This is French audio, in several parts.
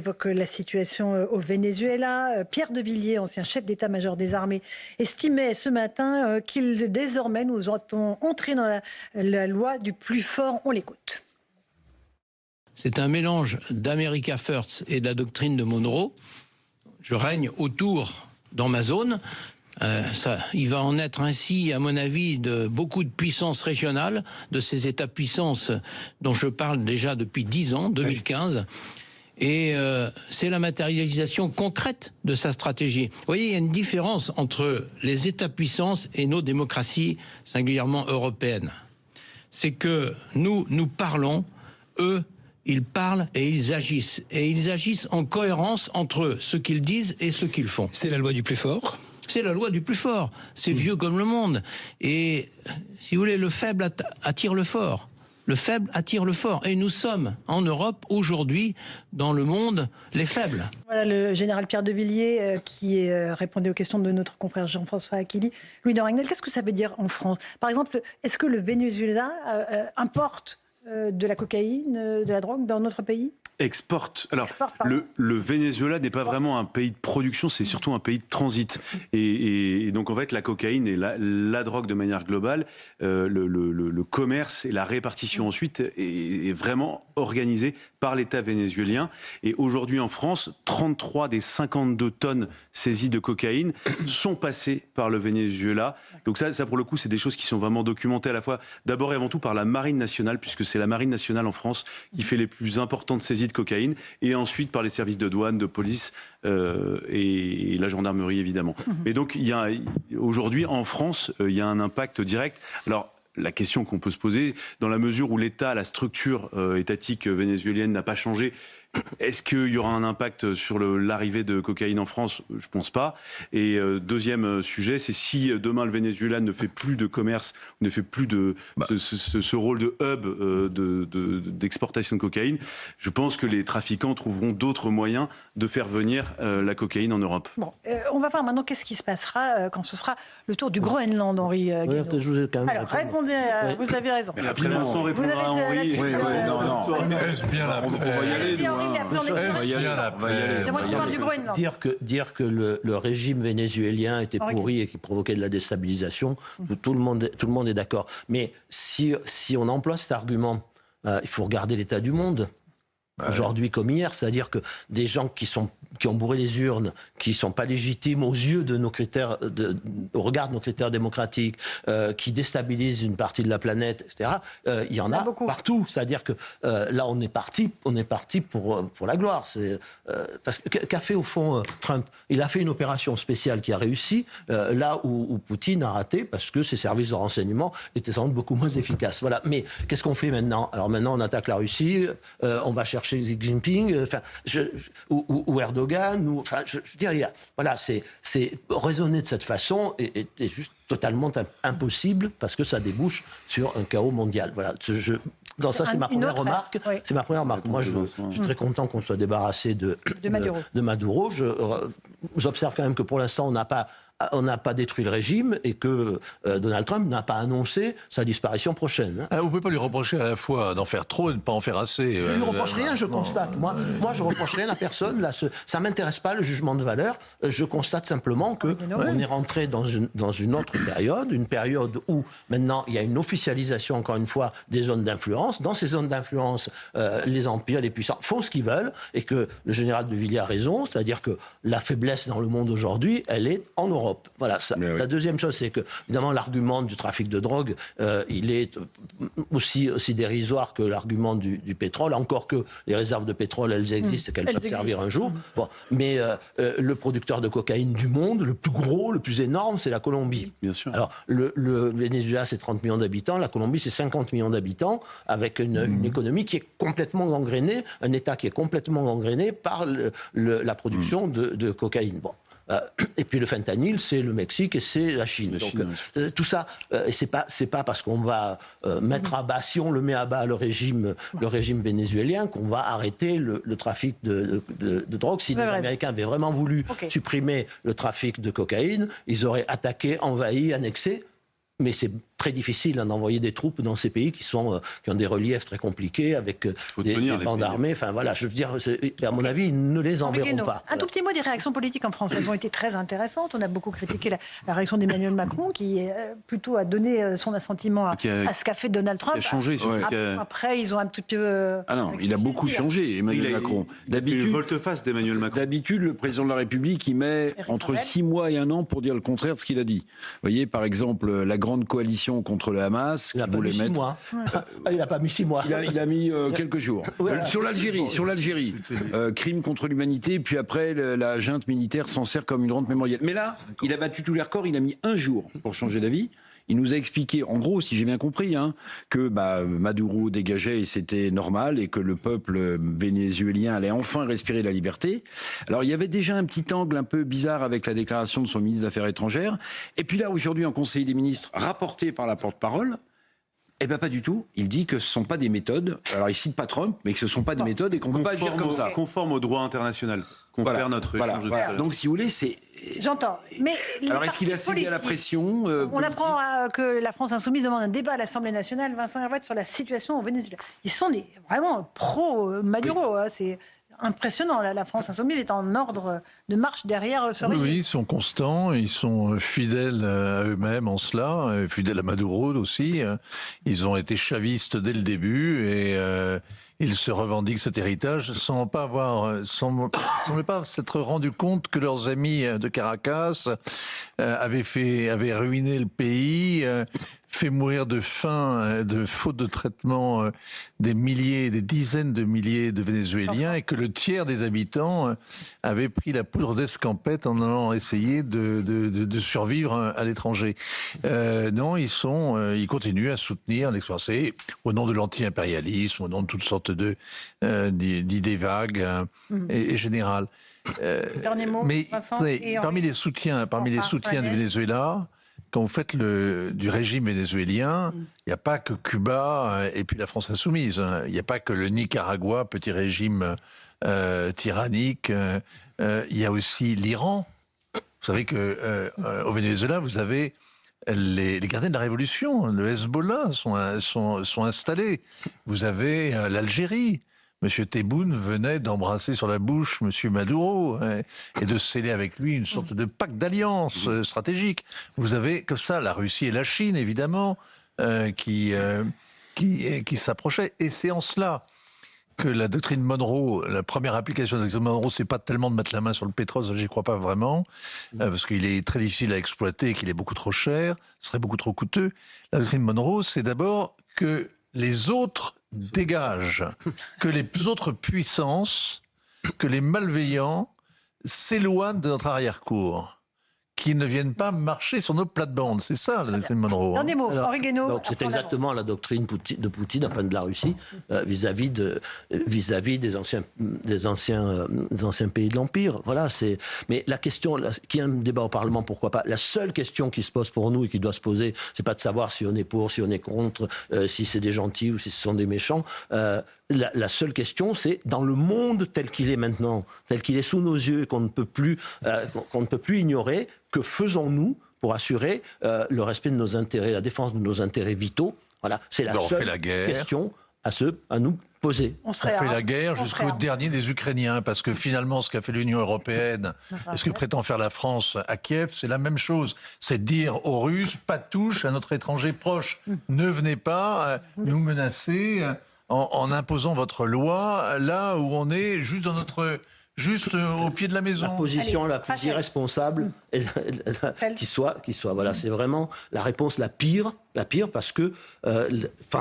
Évoque la situation au Venezuela. Pierre de Villiers, ancien chef d'état-major des armées, estimait ce matin qu'il désormais nous entend entrer dans la loi du plus fort. On l'écoute. C'est un mélange d'America First et de la doctrine de Monroe. Je règne autour dans ma zone. Il va en être ainsi, à mon avis, de beaucoup de puissances régionales, de ces États-puissances dont je parle déjà depuis 10 ans, 2015. Et c'est la matérialisation concrète de sa stratégie. Vous voyez, il y a une différence entre les États-puissances et nos démocraties, singulièrement européennes. C'est que nous parlons, eux, ils parlent et ils agissent. Et ils agissent en cohérence entre ce qu'ils disent et ce qu'ils font. C'est la loi du plus fort ? C'est la loi du plus fort. C'est vieux comme le monde. Et, si vous voulez, le faible attire le fort. Le faible attire le fort. Et nous sommes, en Europe, aujourd'hui, dans le monde, les faibles. Voilà le général Pierre de Villiers qui répondait aux questions de notre confrère Jean-François Aquili. Louis de Ragnel, qu'est-ce que ça veut dire en France? Par exemple, est-ce que le Venezuela importe de la cocaïne, de la drogue dans notre pays? Exporte. Alors, le Venezuela n'est pas vraiment un pays de production, c'est surtout un pays de transit. Et donc, en fait, la cocaïne et la drogue de manière globale, le commerce et la répartition ensuite est vraiment organisé par l'État vénézuélien. Et aujourd'hui, en France, 33 des 52 tonnes saisies de cocaïne sont passées par le Venezuela. Donc ça, pour le coup, c'est des choses qui sont vraiment documentées à la fois, d'abord et avant tout par la Marine nationale, puisque c'est la Marine nationale en France qui fait les plus importantes saisies de cocaïne, et ensuite par les services de douane, de police et la gendarmerie évidemment. Et donc aujourd'hui en France, il y a un impact direct. Alors la question qu'on peut se poser, dans la mesure où l'État, la structure étatique vénézuélienne n'a pas changé, est-ce qu'il y aura un impact sur l'arrivée de cocaïne en France? Je ne pense pas. Et deuxième sujet, c'est si demain le Venezuela ne fait plus de commerce, ne fait plus de ce rôle de hub d'exportation de cocaïne, je pense que les trafiquants trouveront d'autres moyens de faire venir la cocaïne en Europe. Bon, on va voir maintenant qu'est-ce qui se passera quand ce sera le tour du Groenland, Henri Guénaud. Alors, répondez, vous avez raison. Rapidement, sans répondre à Henri. Est-ce bien la... On va y aller, nous. Dire que le régime vénézuélien était pourri et qui provoquait de la déstabilisation, tout le monde est d'accord. Mais si on emploie cet argument, il faut regarder l'état du monde. Aujourd'hui comme hier, c'est-à-dire que des gens qui ont bourré les urnes, qui sont pas légitimes aux yeux de nos critères, au regard de nos critères démocratiques, qui déstabilisent une partie de la planète, etc. Il y en a partout. C'est-à-dire que là, on est parti pour la gloire. Parce que qu'a fait au fond Trump? Il a fait une opération spéciale qui a réussi, là où Poutine a raté, parce que ses services de renseignement étaient sans doute beaucoup moins efficaces. Voilà. Mais qu'est-ce qu'on fait maintenant? Alors maintenant, on attaque la Russie, on va chercher Xi Jinping, ou Erdogan, je veux dire, voilà, c'est raisonner de cette façon est juste totalement impossible parce que ça débouche sur un chaos mondial. Voilà, c'est ma première remarque. Oui. C'est ma première remarque. Moi, je suis très content qu'on soit débarrassé de Maduro. J'observe quand même que pour l'instant, on n'a pas détruit le régime et que Donald Trump n'a pas annoncé sa disparition prochaine. Vous ne pouvez pas lui reprocher à la fois d'en faire trop et de ne pas en faire assez. Je ne lui reproche rien, je constate. Moi, je ne reproche rien à personne. Là, ça ne m'intéresse pas, le jugement de valeur. Je constate simplement qu'on est rentré dans une autre période, une période où maintenant il y a une officialisation, encore une fois, des zones d'influence. Dans ces zones d'influence, les empires, les puissants font ce qu'ils veulent et que le général de Villiers a raison, c'est-à-dire que la faiblesse dans le monde aujourd'hui, elle est en Europe. Voilà, la deuxième chose, c'est que, évidemment, l'argument du trafic de drogue, il est aussi dérisoire que l'argument du pétrole, encore que les réserves de pétrole, elles existent et qu'elles peuvent servir un jour. Bon, mais le producteur de cocaïne du monde, le plus gros, le plus énorme, c'est la Colombie. Bien sûr. Alors, le Venezuela, c'est 30 millions d'habitants, la Colombie, c'est 50 millions d'habitants, avec une économie qui est complètement gangrénée, un État qui est complètement gangréné par la production de cocaïne. Bon. Et puis le fentanyl, c'est le Mexique et c'est la Chine. Donc tout ça, c'est pas parce qu'on va mettre à bas, si on le met à bas le régime vénézuélien, qu'on va arrêter le trafic de drogue. Si les Américains avaient vraiment voulu supprimer le trafic de cocaïne, ils auraient attaqué, envahi, annexé. Mais c'est très difficile d'envoyer des troupes dans ces pays qui ont des reliefs très compliqués, avec des bandes armées. Enfin voilà, je veux dire, à mon avis, ils ne les enverront pas. Un tout petit mot des réactions politiques en France. Elles ont été très intéressantes. On a beaucoup critiqué la réaction d'Emmanuel Macron, qui plutôt a donné son assentiment à ce qu'a fait Donald Trump. Il a changé. Après, ils ont un petit peu... Ah non, il a beaucoup changé, Emmanuel Macron. D'habitude, une volte-face d'Emmanuel Macron. D'habitude, le président de la République, il met entre 6 mois et 1 an pour dire le contraire de ce qu'il a dit. Vous voyez, par exemple, la grande coalition contre le Hamas. Il n'a pas mis 6 mois. Il n'a pas mis 6 mois. Il a mis quelques jours. Voilà. Sur l'Algérie, crime contre l'humanité, puis après, la junte militaire s'en sert comme une rente mémorielle. Mais là, il a battu tous les records, il a mis 1 jour pour changer d'avis. Il nous a expliqué, en gros, si j'ai bien compris, que Maduro dégageait et c'était normal et que le peuple vénézuélien allait enfin respirer la liberté. Alors, il y avait déjà un petit angle un peu bizarre avec la déclaration de son ministre des Affaires étrangères. Et puis là, aujourd'hui, en Conseil des ministres, rapporté par la porte-parole, eh bien, pas du tout. Il dit que ce ne sont pas des méthodes. Alors, il cite pas Trump, mais que ce ne sont pas des méthodes et qu'on ne peut pas agir comme ça. Conforme au droit international. Confère notre échange de Donc, si vous voulez, c'est... J'entends. Mais alors, est-ce qu'il a cédé à la pression On apprend que la France Insoumise demande un débat à l'Assemblée nationale, Vincent Herouette, sur la situation au Venezuela. Ils sont vraiment pro-Maduro. C'est impressionnant. La France Insoumise est en ordre de marche derrière ce régime. Oui, ils sont constants, ils sont fidèles à eux-mêmes en cela, fidèles à Maduro aussi. Ils ont été chavistes dès le début et ils se revendiquent cet héritage sans ne pas s'être rendu compte que leurs amis de Caracas avaient ruiné le pays, fait mourir de faim, de faute de traitement des dizaines de milliers de Vénézuéliens et que le tiers des habitants avaient pris la poudre d'escampette en allant essayer de survivre à l'étranger. Non, ils continuent à soutenir l'exploitation au nom de l'anti-impérialisme, au nom de toutes sortes d'idées vagues et générales. Dernier mot, mais Vincent, parmi les soutiens du Venezuela, quand vous faites du régime vénézuélien, il n'y a pas que Cuba et puis la France insoumise. Il n'y a pas que le Nicaragua, petit régime tyrannique. Il y a aussi l'Iran. Vous savez qu'au Venezuela, vous avez les gardiens de la révolution, le Hezbollah sont installés. Vous avez l'Algérie. Monsieur Tebboune venait d'embrasser sur la bouche Monsieur Maduro et de sceller avec lui une sorte de pacte d'alliance stratégique. Vous avez que ça, la Russie et la Chine, évidemment, qui s'approchaient. Et c'est en cela que la doctrine Monroe, la première application de la doctrine Monroe, c'est pas tellement de mettre la main sur le pétrole, ça j'y crois pas vraiment, parce qu'il est très difficile à exploiter et qu'il est beaucoup trop cher, ce serait beaucoup trop coûteux. La doctrine Monroe, c'est d'abord que les autres dégagent, que les autres puissances, que les malveillants s'éloignent de notre arrière-cour, qu'ils ne viennent pas marcher sur nos plates-bandes. C'est ça, la doctrine Monroe. Dernier mot, Henri Guénaud. Donc c'est exactement la doctrine de Poutine, enfin de la Russie, vis-à-vis des anciens pays de l'Empire. Voilà, mais la question, qu'il y ait un débat au Parlement, pourquoi pas. La seule question qui se pose pour nous et qui doit se poser, c'est pas de savoir si on est pour, si on est contre, si c'est des gentils ou si ce sont des méchants. La seule question, c'est dans le monde tel qu'il est maintenant, tel qu'il est sous nos yeux et qu'on ne peut plus ignorer, que faisons-nous pour assurer le respect de nos intérêts, la défense de nos intérêts vitaux? Voilà, c'est la seule question à nous poser. On fait la guerre jusqu'au dernier des Ukrainiens, parce que finalement, ce qu'a fait l'Union européenne, et ce que prétend faire la France à Kiev, c'est la même chose. C'est de dire aux Russes, pas de touche à notre étranger proche. Ne venez pas nous menacer en imposant votre loi là où on est, juste au pied de la maison. La position la plus irresponsable qui soit. Voilà, c'est vraiment la réponse la pire parce que,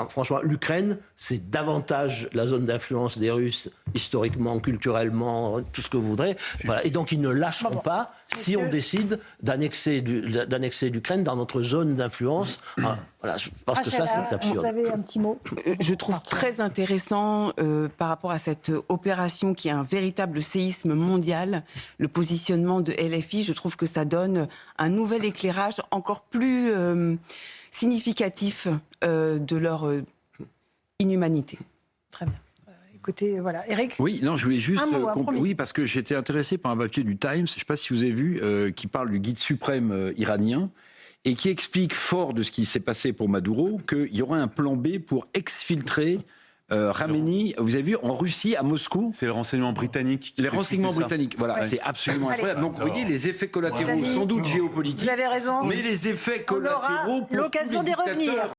franchement, l'Ukraine, c'est davantage la zone d'influence des Russes, historiquement, culturellement, tout ce que vous voudrez. Voilà. Et donc, ils ne lâcheront pas si on décide d'annexer l'Ukraine dans notre zone d'influence. Voilà, je pense que ça, c'est absurde. Vous avez un petit mot? Je trouve très intéressant par rapport à cette opération qui est un véritable séisme mondial, le positionnement de LFI. Je trouve que ça donne un nouvel éclairage encore plus significatif de leur inhumanité. Très bien. Écoutez, voilà. Éric? Oui, non, je voulais juste... oui, parce que j'étais intéressé par un papier du Times, je ne sais pas si vous avez vu, qui parle du guide suprême iranien, et qui explique, fort de ce qui s'est passé pour Maduro, qu'il y aurait un plan B pour exfiltrer Khamenei, vous avez vu, en Russie, à Moscou. C'est le renseignement britannique. Les renseignements britanniques, voilà, Ouais. c'est absolument Allez. incroyable. Donc, vous voyez, les effets collatéraux, Les amis, sans doute géopolitiques, vous avez raison. mais les effets On aura collatéraux pour tous l'occasion les d'y dictateurs. revenir.